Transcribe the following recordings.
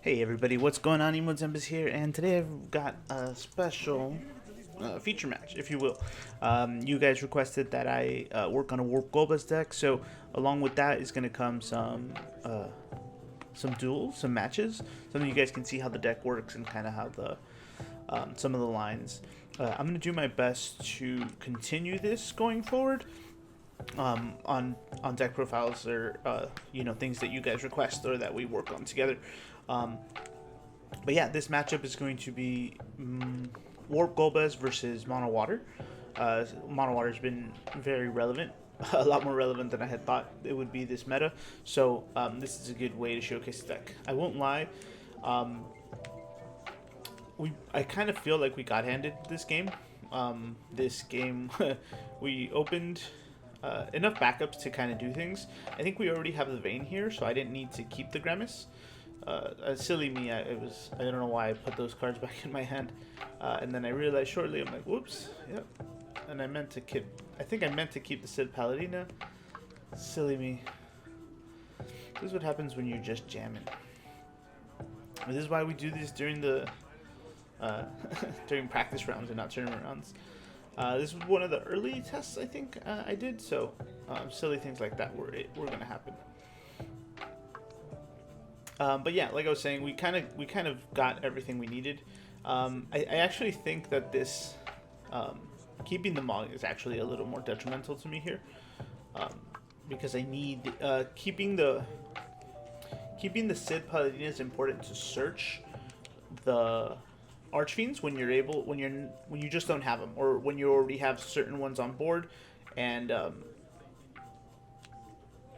Hey everybody, what's going on? Zembas here, and today I've got a special feature match, if you will. You guys requested that I work on a Warp Golbez deck, so along with that is going to come some duels, some matches, so that you guys can see how the deck works and kind of how the some of the lines. I'm going to do my best to continue this going forward. On deck profiles or things that you guys request or that we work on together. Um, but yeah, this matchup is going to be Warp Golbez versus Mono Water. Mono Water has been very relevant, a lot more relevant than I had thought it would be this meta. So this is a good way to showcase the deck. I won't lie. I kind of feel like we got handed this game. This game, we opened enough backups to kind of do things. I think we already have the vein here, so I didn't need to keep the Grimace. Silly me, I don't know why I put those cards back in my hand, and then I realized shortly, I'm like, whoops, yep. And I meant to keep. I think I meant to keep the Sid Paladina. Silly me. This is what happens when you're just jamming. This is why we do this during the during practice rounds and not tournament rounds. This was one of the early tests I think I did, so silly things like that were gonna happen. But yeah, like I was saying, we kind of got everything we needed. I actually think that this keeping the Mog is actually a little more detrimental to me here, because I need keeping the Sid Paladin is important to search the Archfiends when you just don't have them, or when you already have certain ones on board. And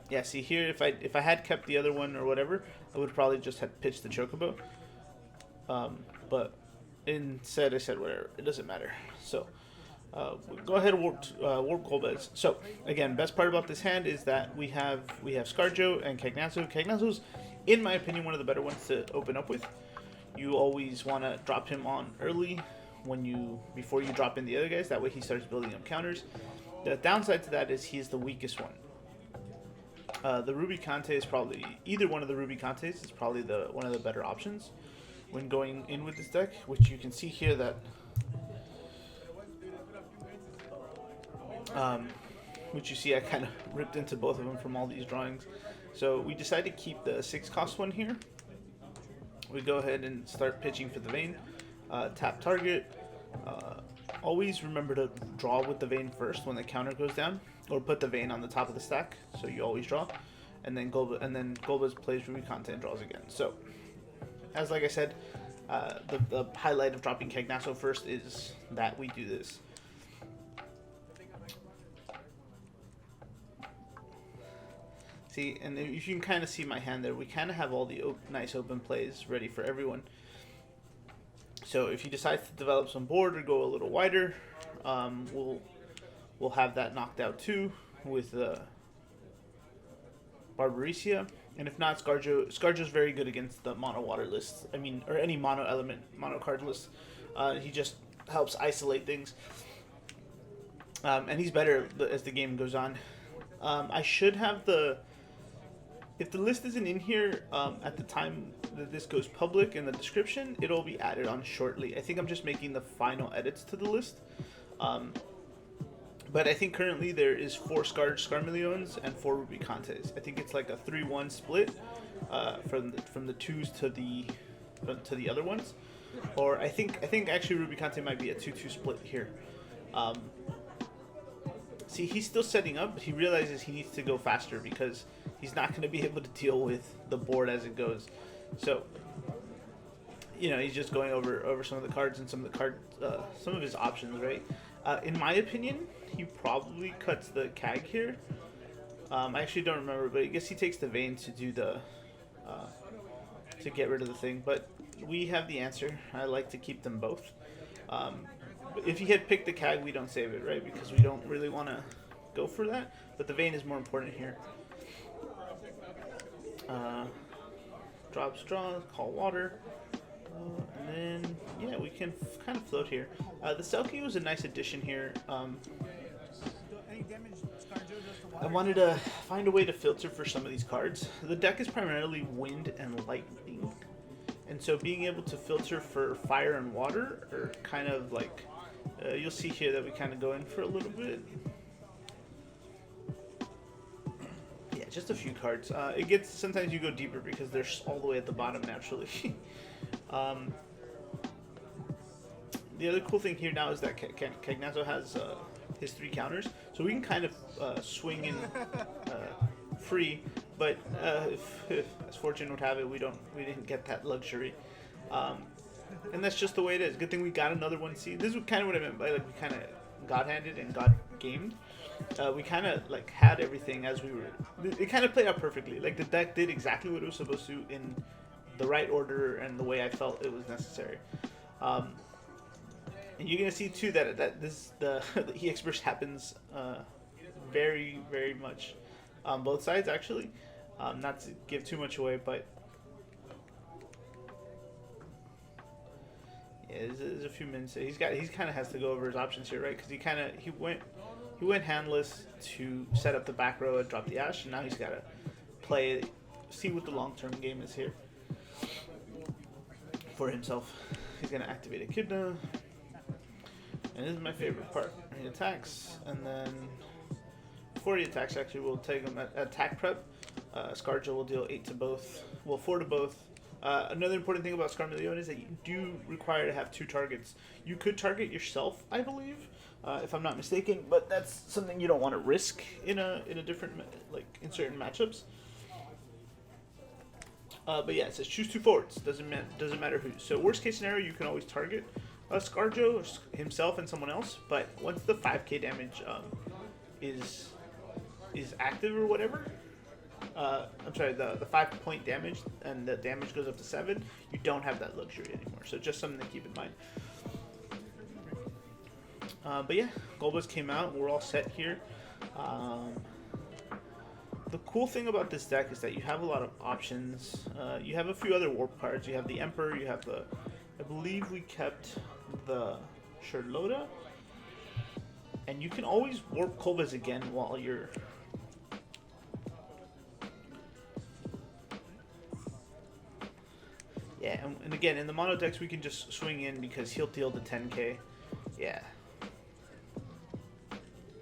yeah, see here, if I had kept the other one or whatever, I would probably just have pitched the Chocobo. But instead I said whatever, it doesn't matter. So go ahead and warp Golbez. So again, best part about this hand is that we have Scarjo and Cagnazo. Cagnazo's, in my opinion, one of the better ones to open up with. You always want to drop him on early before you drop in the other guys. That way he starts building up counters. The downside to that is he's the weakest one. The Ruby Kante is probably, either one of the Ruby Kantes is probably one of the better options when going in with this deck, which you can see here that which you see I kind of ripped into both of them from all these drawings. So we decided to keep the 6-cost one here. We go ahead and start pitching for the vein. Tap target. Always remember to draw with the vein first when the counter goes down, or put the vein on the top of the stack, so you always draw. And then Golbez plays Ruby Kante and draws again. So, as like I said, the highlight of dropping Cagnazo first is that we do this. See, and if you can kind of see my hand there, we kind of have all the nice open plays ready for everyone. So if he decides to develop some board or go a little wider, we'll have that knocked out too with Barbaricia. And if not, Scarjo's very good against the mono water lists. I mean, or any mono element, mono card list. He just helps isolate things. And he's better as the game goes on. I should have if the list isn't in here at the time that this goes public in the description, it'll be added on shortly. I think I'm just making the final edits to the list. But I think currently there is 4 Scarmillions and 4 Ruby Kantes. I think it's like a 3-1 split from the 2s to the other ones. Or I think actually Ruby Kante might be a 2-2 split here. See, he's still setting up, but he realizes he needs to go faster because he's not going to be able to deal with the board as it goes. So, he's just going over some of the cards and some of his options, right? In my opinion, he probably cuts the Cag here. I actually don't remember, but I guess he takes the vein to do to get rid of the thing. But we have the answer. I like to keep them both. If he had picked the Cag, we don't save it, right? Because we don't really want to go for that. But the vein is more important here. Drop straw, call water. And then, yeah, we can kind of float here. The Selkie was a nice addition here. I wanted to find a way to filter for some of these cards. The deck is primarily wind and lightning. And so being able to filter for fire and water are kind of like, you'll see here that we kind of go in for a little bit. Yeah, just a few cards. It gets, sometimes you go deeper because they're all the way at the bottom naturally. The other cool thing here now is that Cagnazzo has his 3 counters, so we can kind of swing in free. But if, as fortune would have it, we didn't get that luxury, and that's just the way it is. Good thing we got another 1C. This is kind of what I meant by like we kind of got handed and got gamed. We kind of like had everything as we were. It kind of played out perfectly. Like the deck did exactly what it was supposed to in the right order and the way I felt it was necessary. And you're gonna see too that the EX burst happens very much on both sides actually. Not to give too much away, but yeah, there's a few minutes. He kind of has to go over his options here, right? Because he went handless to set up the back row and drop the Ash, and now he's got to see what the long-term game is here for himself. He's gonna activate Echidna, and this is my favorite part. He attacks, and then before he attacks, actually, we'll take him at attack prep. Scarjo will deal 8 to both, well 4 to both. Another important thing about Scarmillion is that you do require to have 2 targets. You could target yourself, I believe, if I'm not mistaken, but that's something you don't want to risk in a different, like in certain matchups. But yeah, it says choose 2 forwards. Doesn't matter who. So worst case scenario, you can always target Scarjo himself and someone else. But once the 5k damage is active or whatever, I'm sorry, the 5-point damage and the damage goes up to 7, you don't have that luxury anymore. So just something to keep in mind. But yeah, Golbez came out. We're all set here. The cool thing about this deck is that you have a lot of options. You have a few other warp cards. You have the Emperor. You have the, I believe we kept the Charlotta. And you can always Warp Golbez again while you're... Yeah, and again, in the mono decks, we can just swing in because he'll deal the 10k. Yeah.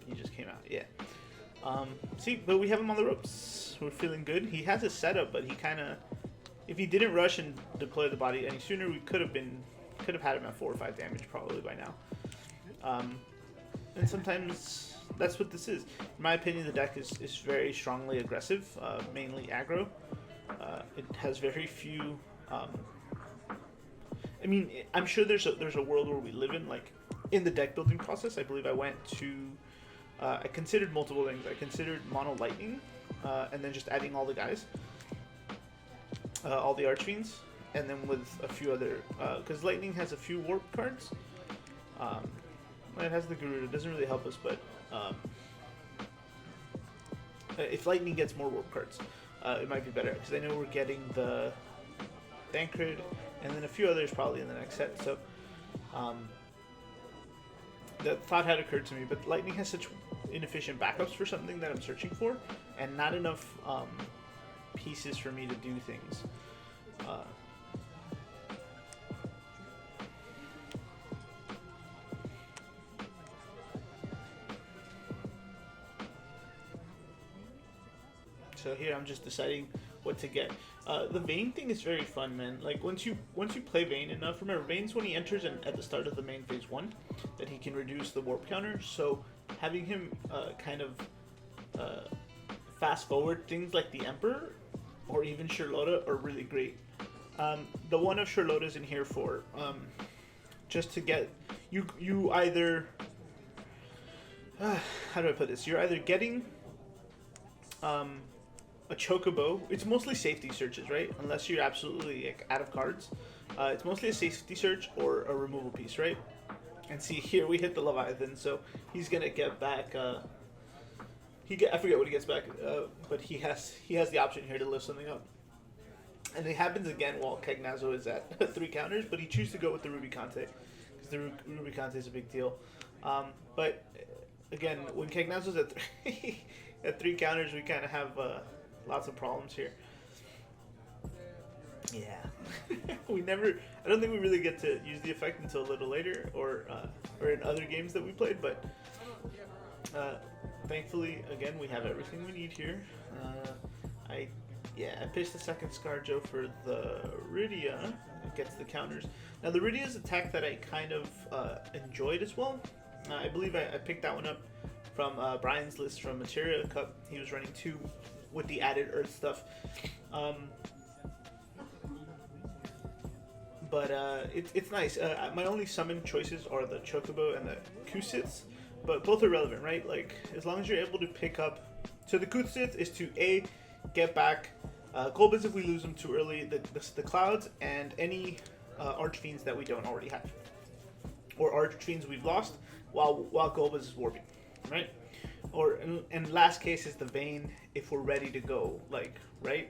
He just came out, yeah. See, but we have him on the ropes. We're feeling good. He has a setup, but he kind of... If he didn't rush and deploy the body any sooner, we could have had him at 4 or 5 damage probably by now. And sometimes that's what this is. In my opinion, the deck is very strongly aggressive, mainly aggro. It has very few... I mean, I'm sure there's a world where we live in, like, in the deck building process. I believe I went to... I considered multiple things. I considered mono lightning, and then just adding all the guys. All the Archfiends, and then with a few other... Because lightning has a few warp cards. It has the Garuda. It doesn't really help us, but... if lightning gets more warp cards, it might be better. Because I know we're getting the... Thancred, and then a few others probably in the next set. So that thought had occurred to me, but lightning has such inefficient backups for something that I'm searching for, and not enough pieces for me to do things. So here I'm just deciding what to get. The Vayne thing is very fun, man. Like once you play Vayne enough, remember Vayne's when he enters at the start of the main phase 1, that he can reduce the warp counter. So having him kind of fast forward things like the Emperor or even Charlotta are really great. The one of Charlotta's in here for just to get you either how do I put this? You're either getting a Chocobo. It's mostly safety searches, right? Unless you're absolutely like, out of cards. It's mostly a safety search or a removal piece, right? And see, here we hit the Leviathan, so he's gonna get back. I forget what he gets back, but he has the option here to lift something up. And it happens again while Cagnazzo is at 3 counters, but he chooses to go with the Rubicante because the Rubicante is a big deal. But again, when Cagnazzo's at 3 counters, we kind of have lots of problems here. Yeah. we never. I don't think we really get to use the effect until a little later, or in other games that we played. But thankfully, again, we have everything we need here. I pitched the second Scarjo for the Rydia. It gets the counters. Now the Rydia's attack that I kind of enjoyed as well. I believe I picked that one up from Brian's list from Materia Cup. He was running 2 with the added Earth stuff. But it's nice. My only summon choices are the Chocobo and the Kusits, but both are relevant, right? Like, as long as you're able to pick up... So the Kusits is to A, get back Golbez if we lose them too early, the Clouds, and any Archfiends that we don't already have. Or Archfiends we've lost while Golbez is warping, right? Or, in last case, is the Vayne if we're ready to go, like, right?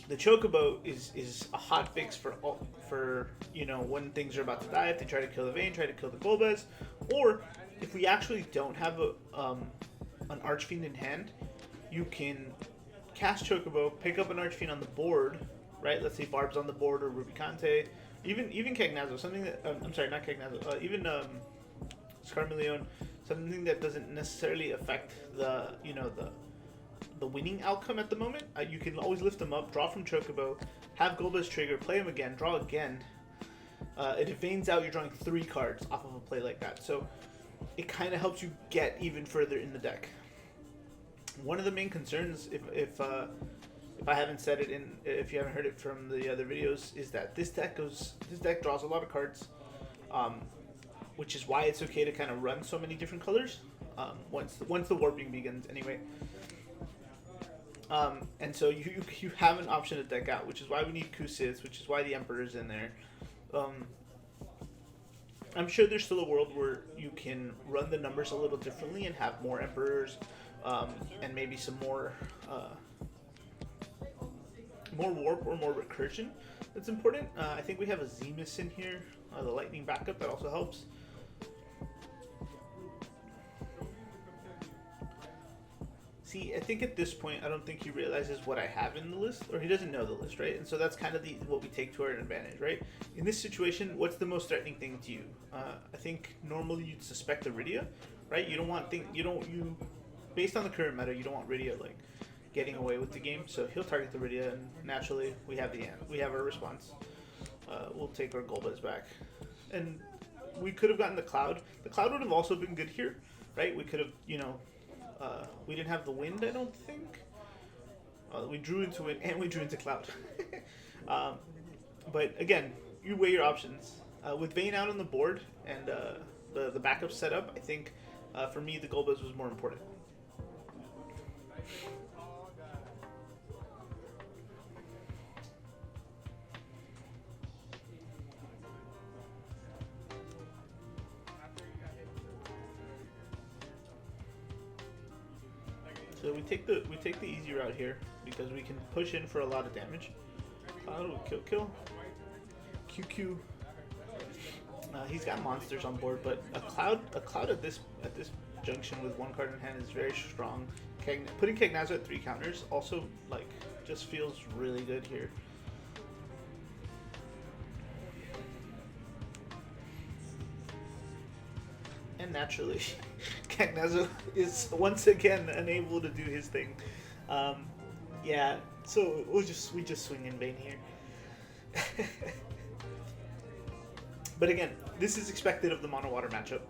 The Chocobo is a hot fix for you know, when things are about to die. If they try to kill the Vayne, try to kill the Golbez, or if we actually don't have an Archfiend in hand, you can cast Chocobo, pick up an Archfiend on the board, right? Let's say Barb's on the board, or Rubicante, even Cagnazzo, something that I'm sorry, not Cagnazzo, even Scarmeleon, something that doesn't necessarily affect the winning outcome at the moment. You can always lift them up, draw from Chocobo, have Golbez trigger, play him again, draw again. It Vaynes out, you're drawing 3 cards off of a play like that. So it kind of helps you get even further in the deck. One of the main concerns, if I haven't said it if you haven't heard it from the other videos, is that this deck draws a lot of cards, which is why it's okay to kind of run so many different colors once the warping begins anyway. And so you have an option to deck out, which is why we need Kusits, which is why the Emperor's in there. I'm sure there's still a world where you can run the numbers a little differently and have more Emperors, and maybe some more warp or more recursion. That's important. I think we have a Zemus in here, the lightning backup, that also helps. See, I think at this point, I don't think he realizes what I have in the list, or he doesn't know the list, right? And so that's kind of what we take to our advantage, right? In this situation, what's the most threatening thing to you? I think normally you'd suspect the Rydia, right? You don't want based on the current meta, you don't want Rydia like getting away with the game. So he'll target the Rydia, and naturally we have our response. We'll take our Golbez back, and we could have gotten the Cloud. The Cloud would have also been good here, right? We could have, we didn't have the Wind, I don't think. We drew into Wind and we drew into Cloud. But again, you weigh your options. With Vayne out on the board and the backup set up, I think for me the Golbez was more important. So we take the easy route here because we can push in for a lot of damage. Cloud will kill. QQ. He's got monsters on board, but a cloud at this junction with 1 card in hand is very strong. Putting Cagnazzo at 3 counters also just feels really good here. And naturally, Cagnazzo is once again unable to do his thing. Yeah, so we just swing in Vayne here. But again, this is expected of the mono water matchup.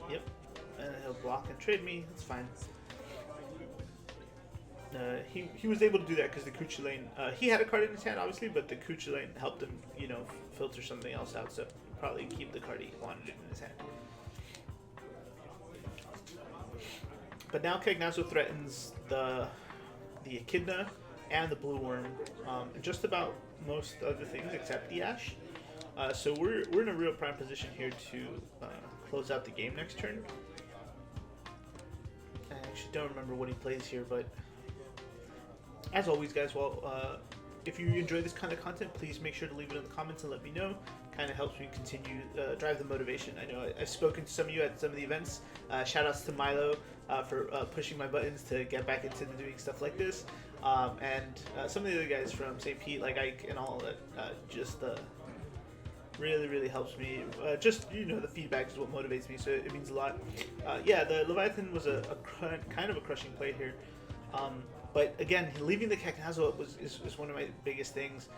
Yep, and he'll block and trade me. That's fine. He was able to do that because the Cuchulainn, he had a card in his hand obviously, but the Cuchulainn helped him, filter something else out, so probably keep the card he wanted in his hand. But now Cagnazzo threatens the Echidna and the Blue Worm, and just about most other things except the Ash. So we're in a real prime position here to close out the game next turn. I actually don't remember what he plays here, but as always, guys, if you enjoy this kind of content, please make sure to leave it in the comments and let me know. kind of helps me continue drive the motivation. I know I've spoken to some of you at some of the events. Shout outs to Milo for pushing my buttons to get back into doing stuff like this, and some of the other guys from St. Pete, like Ike and all that. Just really helps me. Just the feedback is what motivates me, so it means a lot. Yeah, the Leviathan was a kind of a crushing play here. But again, leaving the Cagnazo is one of my biggest things.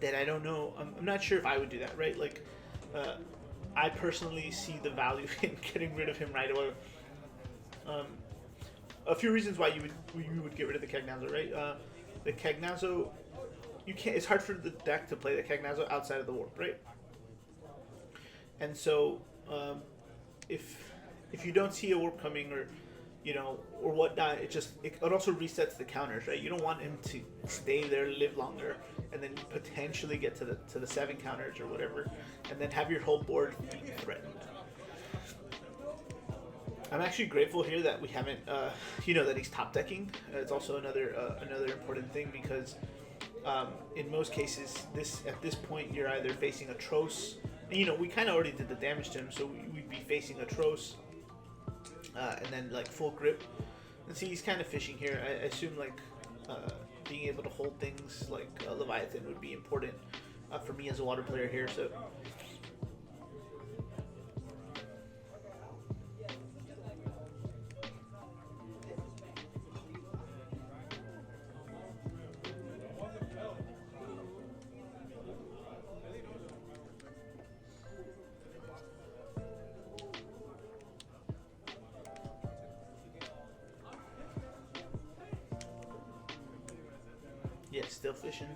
That I don't know. I'm not sure if I would do that, right? Like, I personally see the value in getting rid of him right away. A few reasons why you would get rid of the Cagnazo, right? The Cagnazo, you can't. It's hard for the deck to play the Cagnazo outside of the warp, right? And so, if you don't see a warp coming or or whatnot, it also resets the counters, right? You don't want him to stay there, live longer, and then potentially get to the 7 counters or whatever, and then have your whole board be threatened. I'm actually grateful here that we haven't, that he's top decking. It's also another important thing because in most cases, at this point, you're either facing a Tros. And, we kind of already did the damage to him, so we'd be facing a Tros. And then like full grip, and see he's kind of fishing here. I assume like being able to hold things like Leviathan would be important for me as a water player here. So yeah, still fishing.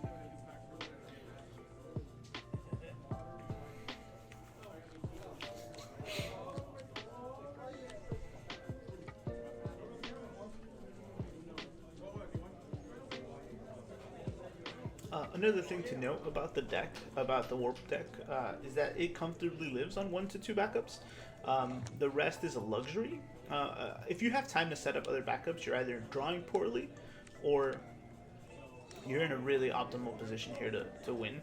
Another thing to note about the deck, about the Warp deck, is that it comfortably lives on 1 to 2 backups. The rest is a luxury. If you have time to set up other backups, you're either drawing poorly or you're in a really optimal position here to win.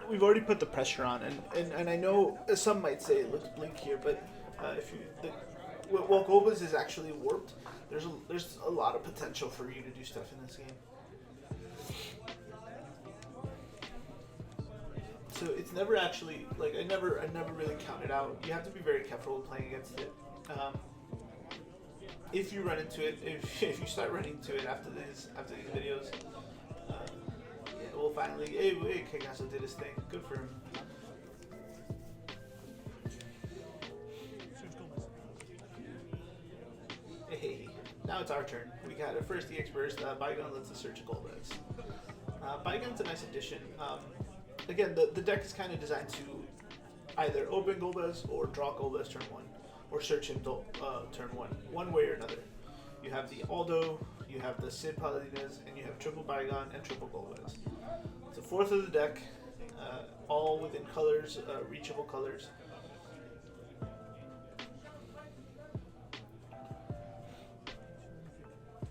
We've already put the pressure on, and I know some might say it looks bleak here, but Warp Golbez is actually warped. There's a lot of potential for you to do stuff in this game. So it's never actually like I never really count it out. You have to be very careful with playing against it. If you run into it, if you start running into it after these videos, yeah, we'll finally. Hey, Cagnazo did his thing. Good for him. Hey, now it's our turn. We got a first EX burst. Bygone lets us search Golbez. Bygone's a nice addition. Again, the deck is kind of designed to either open Golbez or draw Golbez turn 1, or search him turn 1, one way or another. You have the Aldo, you have the Sid Paladines, and you have triple Bygone and triple Golbez. It's a fourth of the deck, all within colors, reachable colors.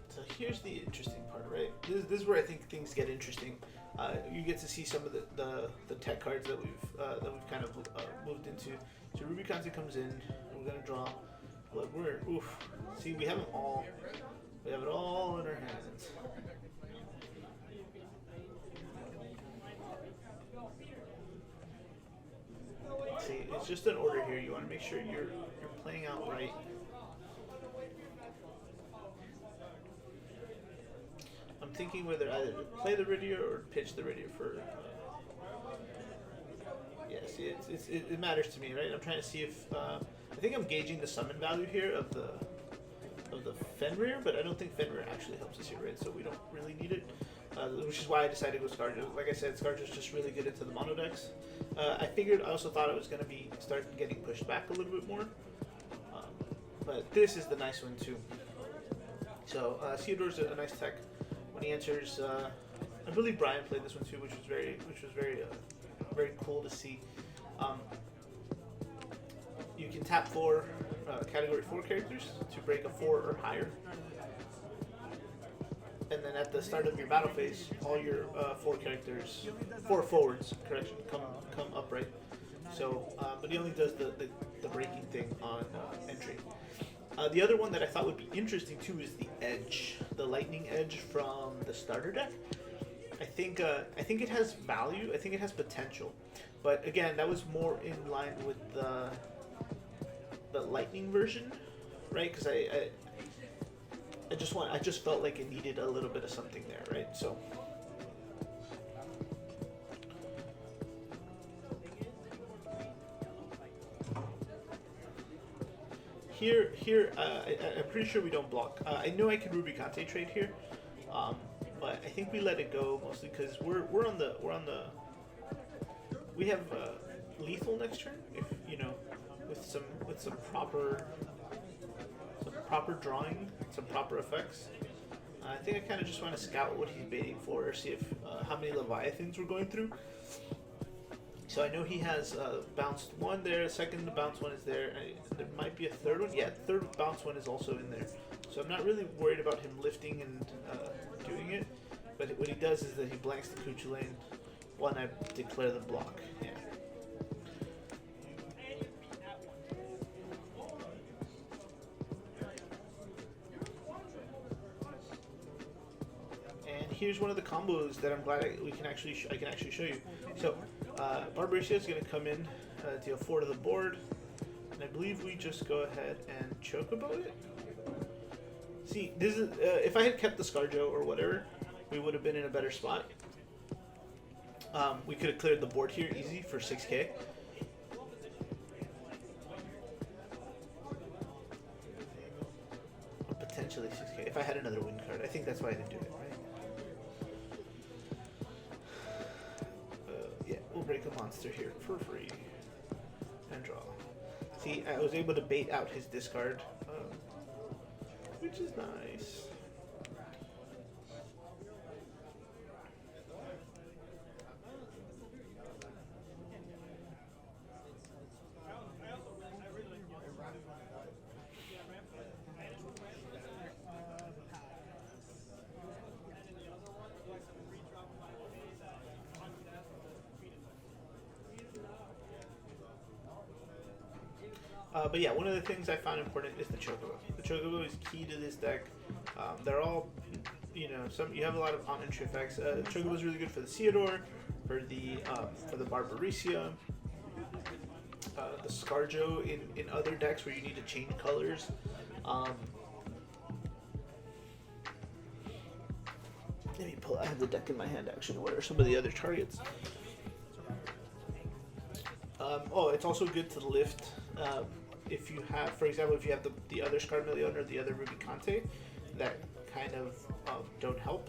So here's the interesting part, right? This is where I think things get interesting. You get to see some of the tech cards that we've kind of moved into. So Ruby Content comes in. We're gonna draw. Look, see, we have them all. We have it all in our hands. See, it's just an order here. You want to make sure you're playing out right. I'm thinking whether either to play the Riddier or pitch the Riddier for. Yeah, see, it matters to me, right? I'm trying to see if I think I'm gauging the summon value here of the Fenrir, but I don't think Fenrir actually helps us here, right? So we don't really need it, which is why I decided to go Scarjo. Like I said, Scarjo's just really good into the mono decks. I also thought it was going to start getting pushed back a little bit more, but this is the nice one too. So Theodore's a nice tech. When he enters, I believe Brian played this one too, which was very cool to see. You can tap 4 Category 4 characters to break a 4 or higher. and then at the start of your battle phase, all your four forwards, correction, come upright. So, but he only does the breaking thing on entry. The other one that I thought would be interesting too is the edge, the lightning edge from the starter deck. I think it has value. I think it has potential, but again, that was more in line with the lightning version, right? Because I just felt like it needed a little bit of something there, right? So. Here, I'm pretty sure we don't block. I know I can Rubicante trade here, but I think we let it go mostly because we have lethal next turn if with some proper drawing, some proper effects. I think I kind of just want to scout what he's baiting for, or see if how many Leviathans we're going through. So I know he has bounced one there, second bounce one is there, there might be a third one. Yeah, third bounce one is also in there. So I'm not really worried about him lifting and doing it, but what he does is that he blanks the Kuchu lane when I declare the block. Yeah. And here's one of the combos that I'm glad I can actually show you. So. Barbaria is going to come in, deal 4 to the board, and I believe we just go ahead and chocobo it. See, this is if I had kept the Scarjo or whatever, we would have been in a better spot. We could have cleared the board here easy for 6k. Or potentially 6k if I had another win card. I think that's why I didn't do it, right? We'll break a monster here for free and draw. See, I was able to bait out his discard, which is nice. But yeah, one of the things I found important is the Chocobo. The Chocobo is key to this deck. They're all, you have a lot of on-entry effects. Chocobo is really good for the Theodore, for the Barbarisia, the Scarjo in other decks where you need to change colors. Let me pull. I have the deck in my hand actually. What are some of the other targets? It's also good to lift. If you have, for example, if you have the other Scarmillion or the other Rubicante that kind of don't help,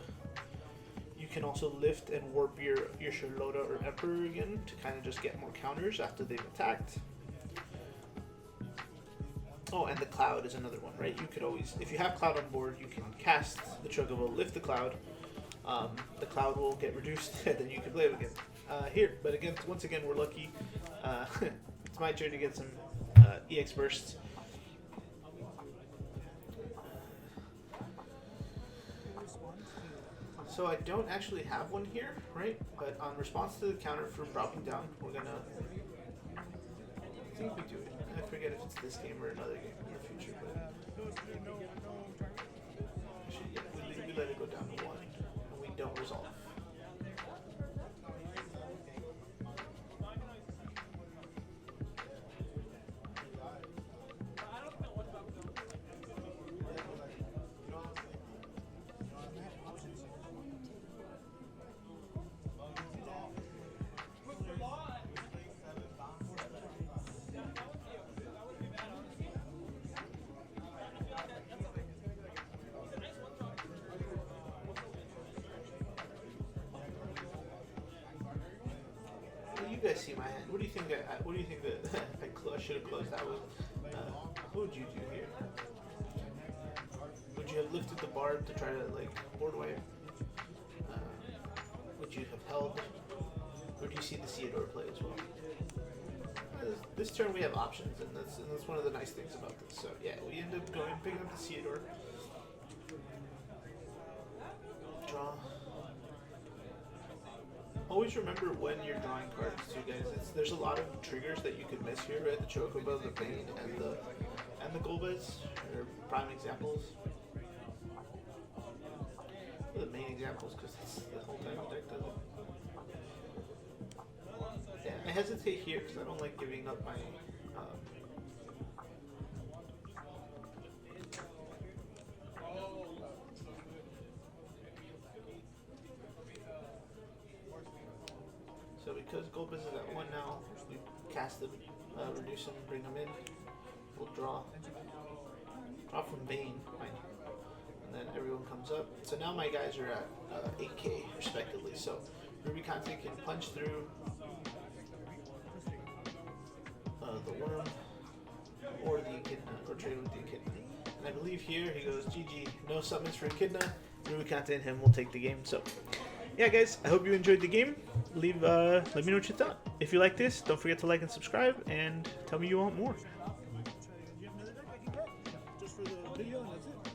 you can also lift and warp your Charlotta or Emperor again to kind of just get more counters after they've attacked. Oh, and the Cloud is another one, right? You could always, if you have Cloud on board, you can cast the Chocobo, lift the Cloud. The Cloud will get reduced, and then you can play it again. But again, once again, we're lucky. It's my turn to get some EX bursts. So I don't actually have one here, right? But on response to the counter for dropping down, we're gonna. I think we do it. I forget if it's this game or another game in the future, but actually, yeah, we let it go down to 1, and we don't resolve. You guys see my hand. What do you think? What do you think that I should have closed that with? What would you do here? Would you have lifted the Barb to try to board wipe? Would you have held? Or do you see the Theodore play as well? This turn we have options, and that's one of the nice things about this. So yeah, we end up picking up the Theodore. Always remember when you're drawing cards too, guys. There's a lot of triggers that you could miss here, right? The Chocobo, the Bane, and the Golbez are prime examples. The main examples, because that's the whole time the deck does it. Yeah, I hesitate here because I don't like giving up my. So because Golbez is at 1 now, we cast them, reduce them, bring them in. We'll draw from Bane, fine. And then everyone comes up. So now my guys are at 8k respectively. So Rubicante can punch through the worm or the Echidna, or trade with the Echidna. And I believe here he goes GG, no summons for Echidna. Rubicante and him will take the game. So yeah, guys, I hope you enjoyed the game. Let me know what you thought. If you like this, don't forget to like and subscribe, and tell me you want more. Just for the video, and that's it.